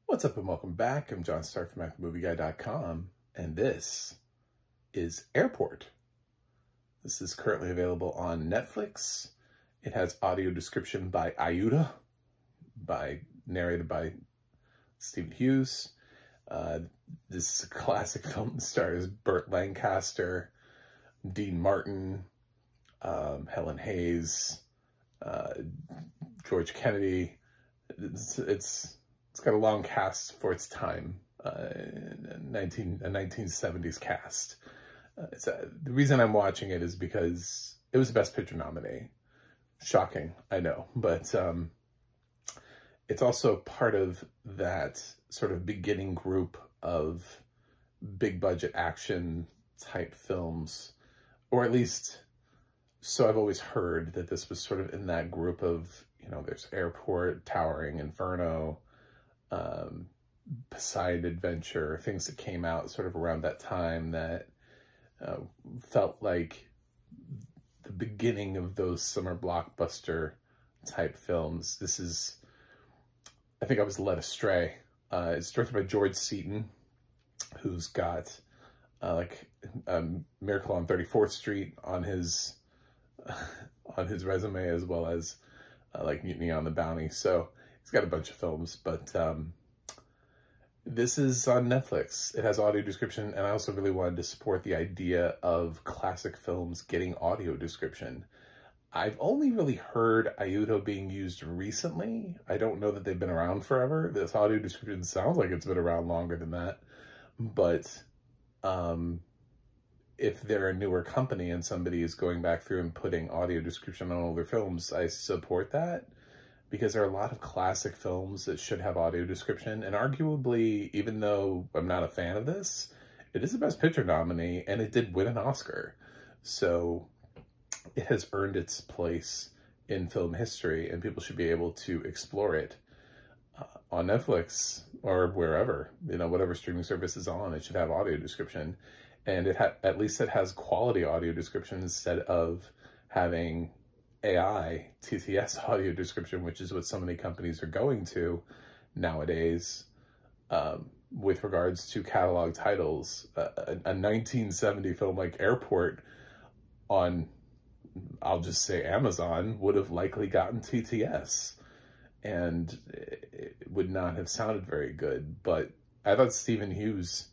What's up and welcome back. I'm John Stark from MacTheMovieGuy.com, and this is Airport. This is currently available on Netflix. It has audio description by Ayuda, narrated by Stephen Hughes. This is a classic film that stars Burt Lancaster, Dean Martin, Helen Hayes, George Kennedy. It's got a long cast for its time, a 1970s cast. The reason I'm watching it is because it was the Best Picture nominee. Shocking, I know, but it's also part of that sort of beginning group of big budget action type films, or at least so I've always heard that this was sort of in that group of, you know, there's Airport, Towering Inferno, Poseidon Adventure, things that came out sort of around that time that felt like the beginning of those summer blockbuster type films. This is, I think I was led astray. It's directed by George Seaton, who's got Miracle on 34th Street on his resume, as well as like Mutiny on the Bounty. So he's got a bunch of films, but this is on Netflix. It has audio description, and I also really wanted to support the idea of classic films getting audio description. I've only really heard Ayuda being used recently. I don't know that they've been around forever. This audio description sounds like it's been around longer than that, but if they're a newer company and somebody is going back through and putting audio description on older films, I support that, because there are a lot of classic films that should have audio description. And arguably, even though I'm not a fan of this, it is a Best Picture nominee and it did win an Oscar. So it has earned its place in film history, and people should be able to explore it on Netflix or wherever, you know, whatever streaming service is on. It should have audio description. And at least it has quality audio description instead of having AI TTS audio description, which is what so many companies are going to nowadays with regards to catalog titles. A 1970 film like Airport on, I'll just say Amazon, would have likely gotten TTS, and it would not have sounded very good. But I thought Stephen Hughes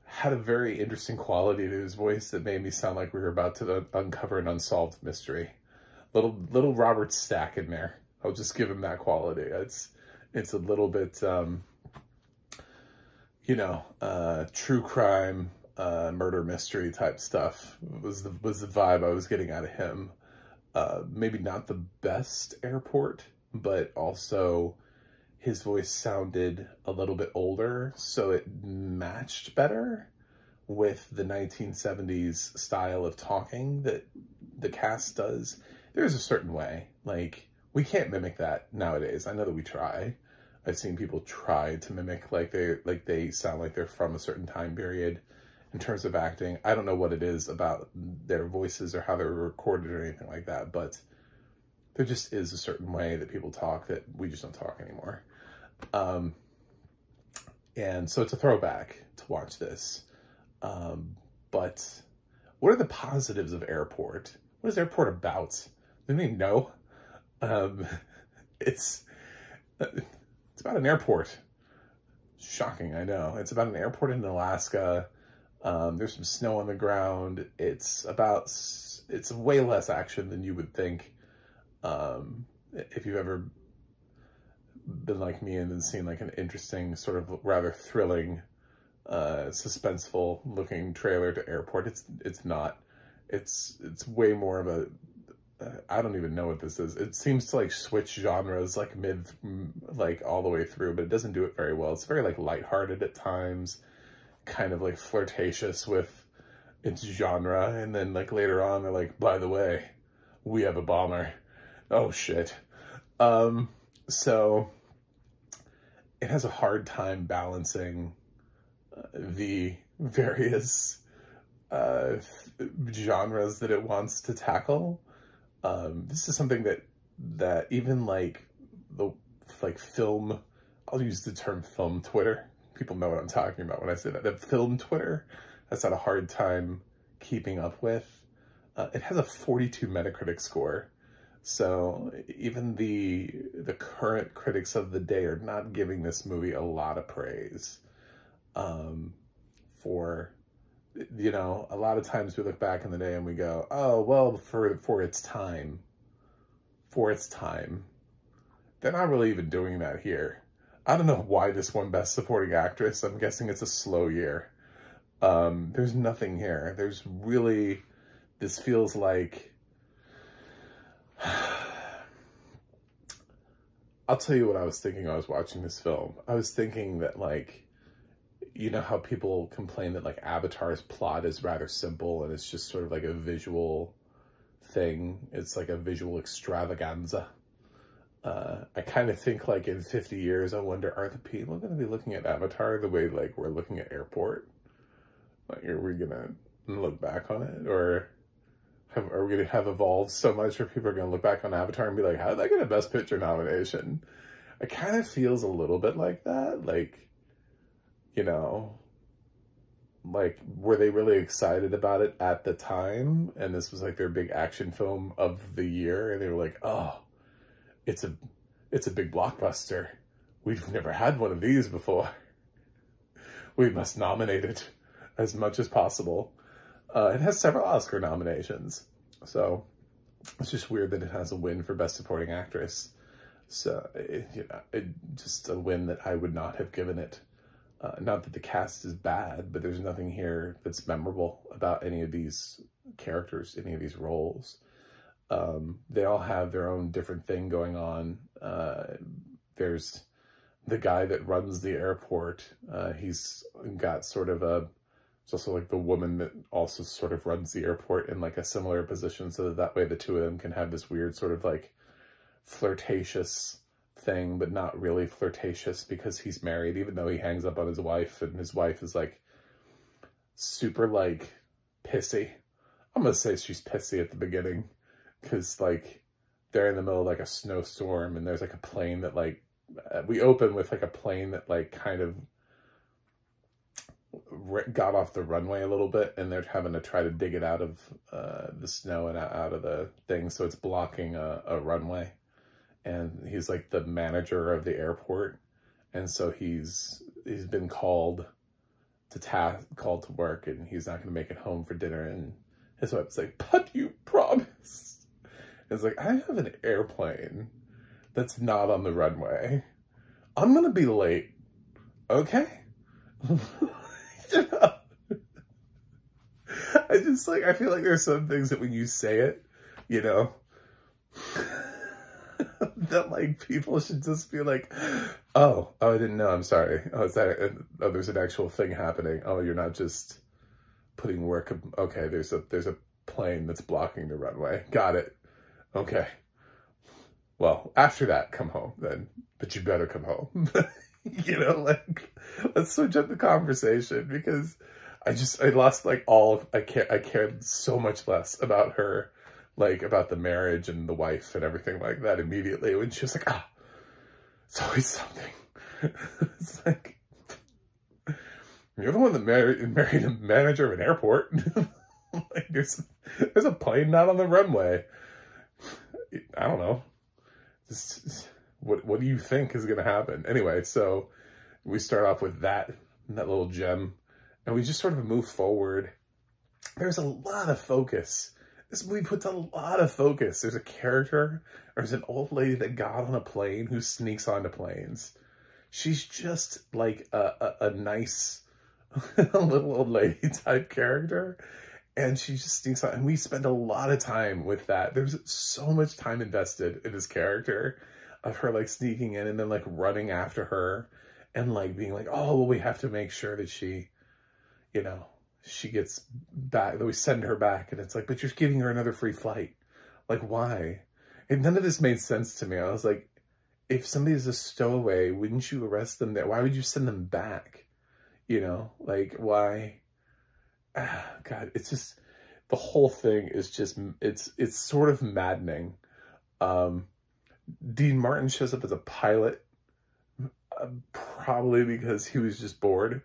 had a very interesting quality to his voice that made me sound like we were about to uncover an unsolved mystery. Little Robert Stack in there. I'll just give him that quality. It's a little bit, you know, true crime, murder mystery type stuff was the vibe I was getting out of him. Maybe not the best Airport, but also his voice sounded a little bit older, so it matched better with the 1970s style of talking that the cast does. There's a certain way, like, we can't mimic that nowadays. I know that we try. I've seen people try to mimic, like they sound like they're from a certain time period in terms of acting. I don't know what it is about their voices or how they're recorded or anything like that, but there just is a certain way that people talk that we just don't talk anymore. And so it's a throwback to watch this. But what are the positives of Airport? What is Airport about? Does anybody know? It's about an airport. Shocking, I know. It's about an airport in Alaska. There's some snow on the ground. It's way less action than you would think. If you've ever been like me and then seen like an interesting, sort of rather thrilling, suspenseful looking trailer to Airport, it's not. It's way more of a, I don't even know what this is. It seems to like switch genres like like all the way through, but it doesn't do it very well. It's very like lighthearted at times, kind of like flirtatious with its genre. And then like later on, they're like, by the way, we have a bomber. Oh shit. So it has a hard time balancing the various genres that it wants to tackle. This is something that even like film I'll use the term film Twitter. People know what I'm talking about when I say that. The film Twitter has had a hard time keeping up with. It has a 42 Metacritic score. So even the current critics of the day are not giving this movie a lot of praise. For, you know, a lot of times we look back in the day and we go, oh, well, for its time. For its time. They're not really even doing that here. I don't know why this won Best Supporting Actress. I'm guessing it's a slow year. There's nothing here. There's really, this feels like, I'll tell you what I was thinking when I was watching this film. I was thinking that, like, you know how people complain that, like, Avatar's plot is rather simple and it's just sort of like a visual thing. It's like a visual extravaganza. I kind of think, like, in 50 years, I wonder, are the people going to be looking at Avatar the way, like, we're looking at Airport? Like, are we going to look back on it? Or are we going to have evolved so much where people are going to look back on Avatar and be like, how did I get a Best Picture nomination? It kind of feels a little bit like that. Like, you know, like, were they really excited about it at the time? And this was, like, their big action film of the year. And they were like, oh, it's a big blockbuster. We've never had one of these before. We must nominate it as much as possible. It has several Oscar nominations. So it's just weird that it has a win for Best Supporting Actress. So, just a win that I would not have given it. Not that the cast is bad, but there's nothing here that's memorable about any of these characters, any of these roles. They all have their own different thing going on. There's the guy that runs the airport. He's got sort of it's also like the woman that also sort of runs the airport in like a similar position, so that way the two of them can have this weird sort of like flirtatious thing, but not really flirtatious because he's married, even though he hangs up on his wife, and his wife is like super like pissy. I'm gonna say she's pissy at the beginning because like they're in the middle of like a snowstorm and there's like a plane that like, we open with like a plane that like kind of got off the runway a little bit, and they're having to try to dig it out of the snow and out of the thing, so it's blocking a runway. And he's like the manager of the airport, and so he's been called to work, and he's not going to make it home for dinner. And his wife's like, "But you promised." It's like, I have an airplane that's not on the runway. I'm gonna be late, okay? I feel like there's some things that when you say it, you know, that like people should just be like, oh, I didn't know, I'm sorry. Oh, there's an actual thing happening. Oh, you're not just putting work, okay, there's a plane that's blocking the runway. Got it. Okay. Well, after that, come home then, but you better come home. You know, like, let's switch up the conversation, because I lost like I cared so much less about her, like about the marriage and the wife and everything like that immediately when she was like, ah, it's always something. It's like, you're the one that married a manager of an airport. Like there's a plane not on the runway. I don't know. What do you think is going to happen? Anyway, so we start off with that little gem, and we just sort of move forward. There's a lot of focus. This movie puts a lot of focus. There's a character, there's an old lady that got on a plane who sneaks onto planes. She's just like a nice little old lady type character. And she just sneaks on, and we spend a lot of time with that. There's so much time invested in this character of her like sneaking in and then like running after her and like being like, oh, well, we have to make sure that she, you know, she gets back, that we send her back. And it's like, but you're giving her another free flight. Like, why? And none of this made sense to me. I was like, if somebody's a stowaway, wouldn't you arrest them there? Why would you send them back? You know, like, why? God, it's just, the whole thing is just, it's sort of maddening. Dean Martin shows up as a pilot. Probably because he was just bored.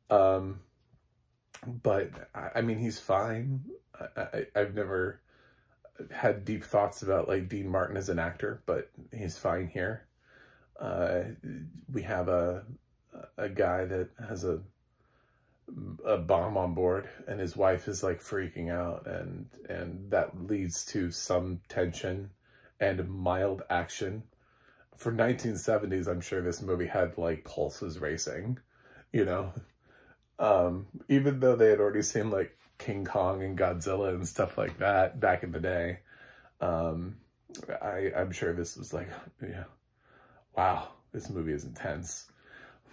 But I mean, he's fine. I've never had deep thoughts about like Dean Martin as an actor, but he's fine here. We have a guy that has a bomb on board, and his wife is like freaking out, and that leads to some tension and mild action. For 1970s, I'm sure this movie had like pulses racing, you know. Even though they had already seen like King Kong and Godzilla and stuff like that back in the day, I'm sure this was like, yeah, wow, this movie is intense.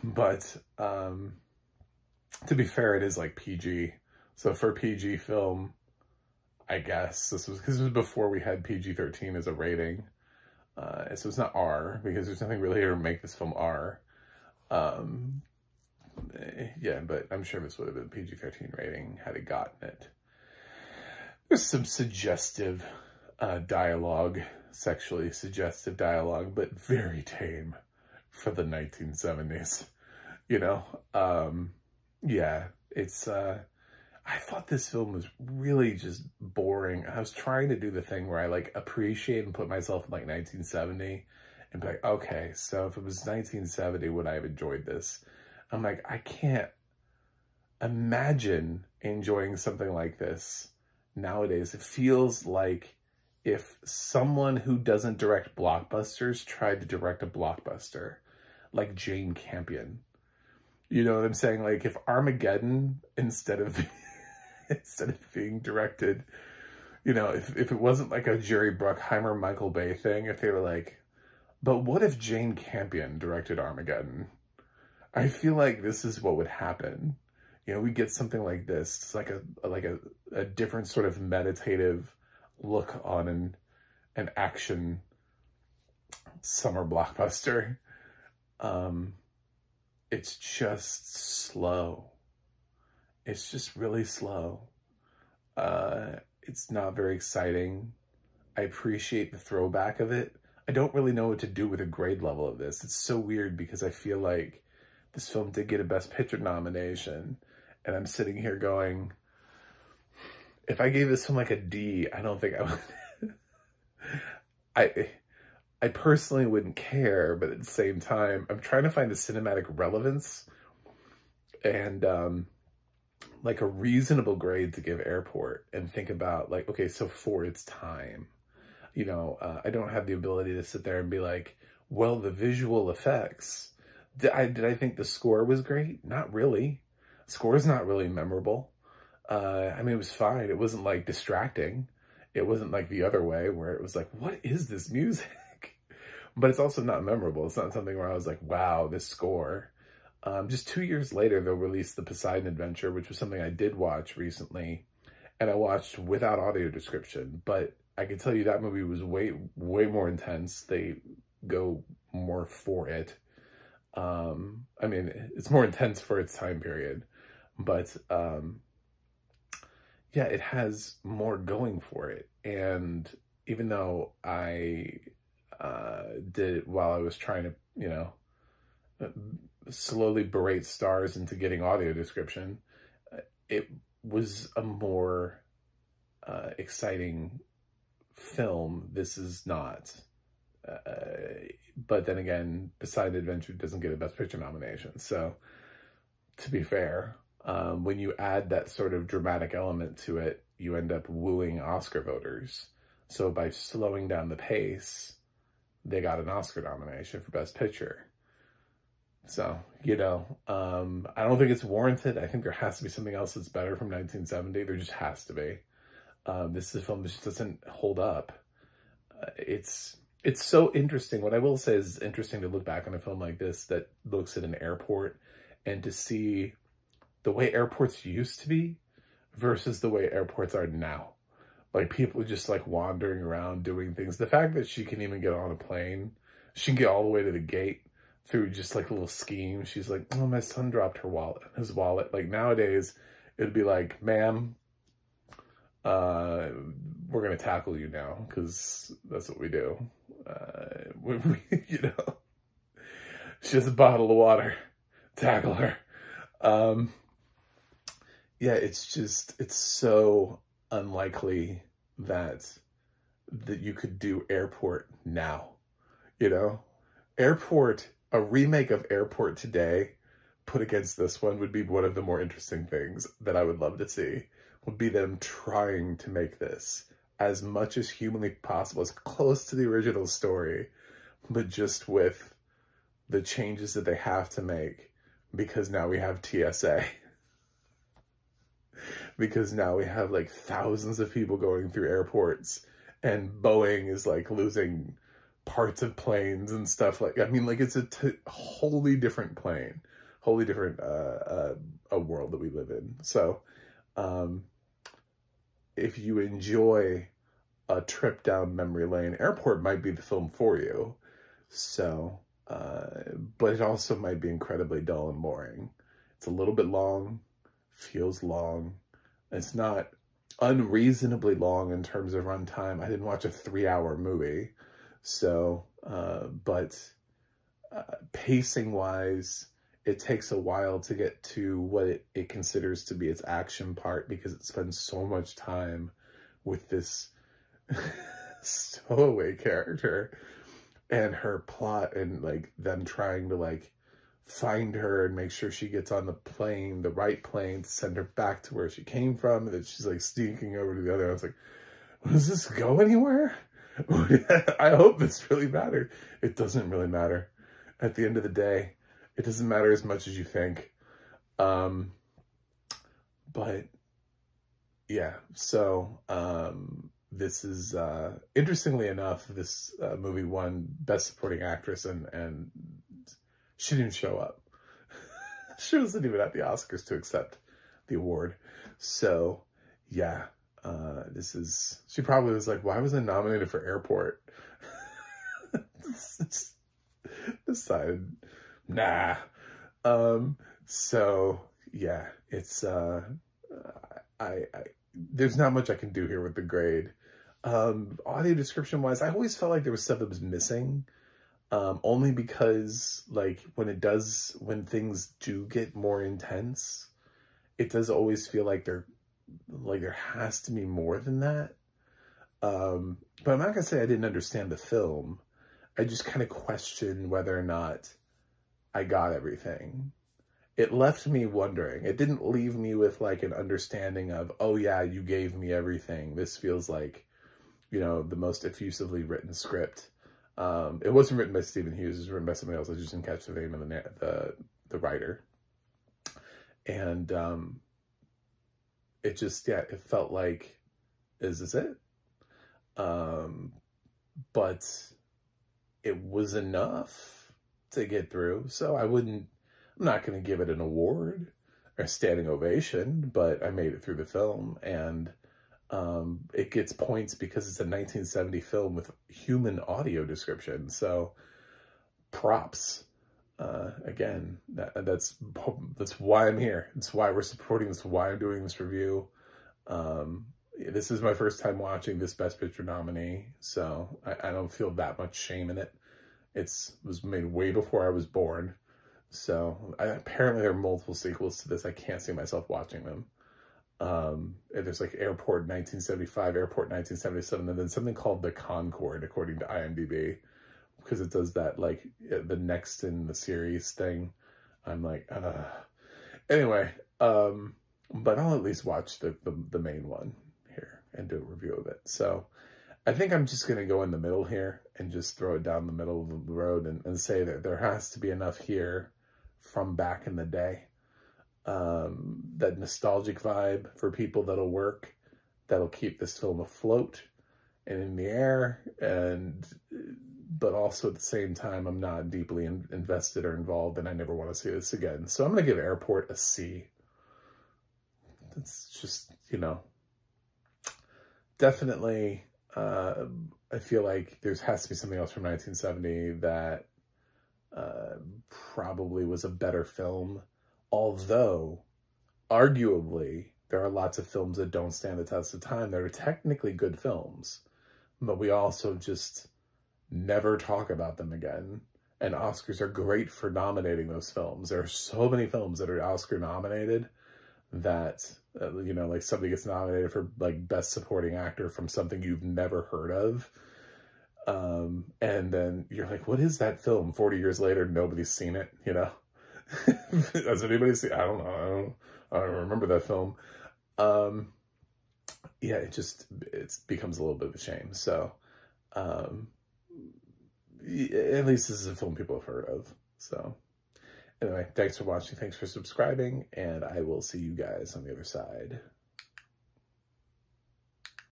But to be fair, it is like PG. So for PG film, I guess this was before we had PG-13 as a rating. So it's not R, because there's nothing really here to make this film R. Yeah, but I'm sure this would have been PG-13 rating had it gotten it. There's some suggestive dialogue, sexually suggestive dialogue, but very tame for the 1970s, you know? Yeah, it's, I thought this film was really just boring. I was trying to do the thing where I like appreciate and put myself in like 1970 and be like, okay, so if it was 1970, would I have enjoyed this? I'm like, I can't imagine enjoying something like this nowadays. It feels like if someone who doesn't direct blockbusters tried to direct a blockbuster, like Jane Campion. You know what I'm saying? Like if Armageddon, instead of being directed, you know, if it wasn't like a Jerry Bruckheimer, Michael Bay thing, if they were like, but what if Jane Campion directed Armageddon? I feel like this is what would happen. You know, we get something like this. It's like a different sort of meditative look on an action summer blockbuster. It's just slow. It's just really slow. It's not very exciting. I appreciate the throwback of it. I don't really know what to do with a grade level of this. It's so weird because I feel like this film did get a Best Picture nomination, and I'm sitting here going, if I gave this film like a D, I don't think I would. I personally wouldn't care, but at the same time, I'm trying to find a cinematic relevance and like a reasonable grade to give Airport, and think about like, okay, so for its time, you know, I don't have the ability to sit there and be like, well, the visual effects. Did I think the score was great? Not really. Score is not really memorable. I mean, it was fine. It wasn't like distracting. It wasn't like The Other Way where it was like, what is this music? But it's also not memorable. It's not something where I was like, wow, this score. Just 2 years later, they'll release The Poseidon Adventure, which was something I did watch recently. And I watched without audio description. But I can tell you that movie was way more intense. They go more for it. I mean, it's more intense for its time period, but, yeah, it has more going for it. And even though I, did it while I was trying to, you know, slowly berate stars into getting audio description, it was a more, exciting film. This is not. But then again, Poseidon Adventure doesn't get a Best Picture nomination. So, to be fair, when you add that sort of dramatic element to it, you end up wooing Oscar voters. So by slowing down the pace, they got an Oscar nomination for Best Picture. So, you know, I don't think it's warranted. I think there has to be something else that's better from 1970. There just has to be. This is a film that just doesn't hold up. It's so interesting. What I will say is interesting to look back on a film like this that looks at an airport and to see the way airports used to be versus the way airports are now. Like people just like wandering around doing things. The fact that she can even get on a plane, she can get all the way to the gate through just like a little scheme. She's like, oh, my son dropped his wallet. Like nowadays it'd be like, ma'am, we're going to tackle you now because that's what we do. You know, She has a bottle of water. Tackle her. Yeah, it's so unlikely that you could do Airport now, you know? Airport, a remake of Airport today put against this one would be one of the more interesting things that I would love to see, would be them trying to make this as much as humanly possible, as close to the original story, but just with the changes that they have to make, because now we have TSA. Because now we have like thousands of people going through airports, and Boeing is like losing parts of planes and stuff. Like, I mean, like, it's a wholly different plane, wholly different a world that we live in. So if you enjoy a trip down memory lane, Airport might be the film for you. So but it also might be incredibly dull and boring. It's a little bit long, feels long. It's not unreasonably long in terms of runtime. I didn't watch a 3-hour movie. So, but pacing-wise, it takes a while to get to what it considers to be its action part, because it spends so much time with this stowaway character and her plot, and like them trying to like find her and make sure she gets on the plane, the right plane, to send her back to where she came from, and then she's like sneaking over to the other. I was like, does this go anywhere? I hope this really mattered. It doesn't really matter. At the end of the day, it doesn't matter as much as you think. But yeah, so this is, interestingly enough, this movie won Best Supporting Actress, and she didn't show up. She wasn't even at the Oscars to accept the award. So yeah, she probably was like, why was I nominated for Airport? Decided, nah. So yeah, it's, there's not much I can do here with the grade. Audio description wise, I always felt like there was stuff that was missing. Only because like when things do get more intense, it does always feel like there has to be more than that. But I'm not gonna say I didn't understand the film. I just kind of questioned whether or not I got everything. It left me wondering. It didn't leave me with like an understanding of, oh yeah, you gave me everything. This feels like, you know, the most effusively written script. It wasn't written by Stephen Hughes. It was written by somebody else. I just didn't catch the name of the writer. And it just, yeah, it felt like, is this it? But it was enough to get through. So I'm not going to give it an award or a standing ovation, but I made it through the film, and it gets points because it's a 1970 film with human audio description. So props. Again, that's why I'm here. It's why we're supporting this, why I'm doing this review. This is my first time watching this Best Picture nominee, so I don't feel that much shame in it. It was made way before I was born. So apparently there are multiple sequels to this. I can't see myself watching them. There's like Airport 1975, Airport 1977, and then something called The Concorde, according to IMDb, because it does that, like, the next in the series thing. I'm like, anyway, but I'll at least watch the main one here and do a review of it. So I think I'm just going to go in the middle here and just throw it down the middle of the road and say that there has to be enough here from back in the day. That nostalgic vibe for people that'll work, that'll keep this film afloat and in the air, but also at the same time, I'm not deeply invested or involved, and I never want to see this again. So I'm going to give Airport a C. It's just, you know, definitely, I feel like there has to be something else from 1970 that probably was a better film. Although, arguably, there are lots of films that don't stand the test of time that are technically good films, but we also just never talk about them again. And Oscars are great for nominating those films. There are so many films that are Oscar nominated that, you know, like somebody gets nominated for like Best Supporting Actor from something you've never heard of. And then you're like, what is that film? 40 years later, nobody's seen it, you know? Has anybody seen? I don't know. I don't remember that film. Yeah, it becomes a little bit of a shame. So, at least this is a film people have heard of. So, anyway, thanks for watching. Thanks for subscribing. And I will see you guys on the other side.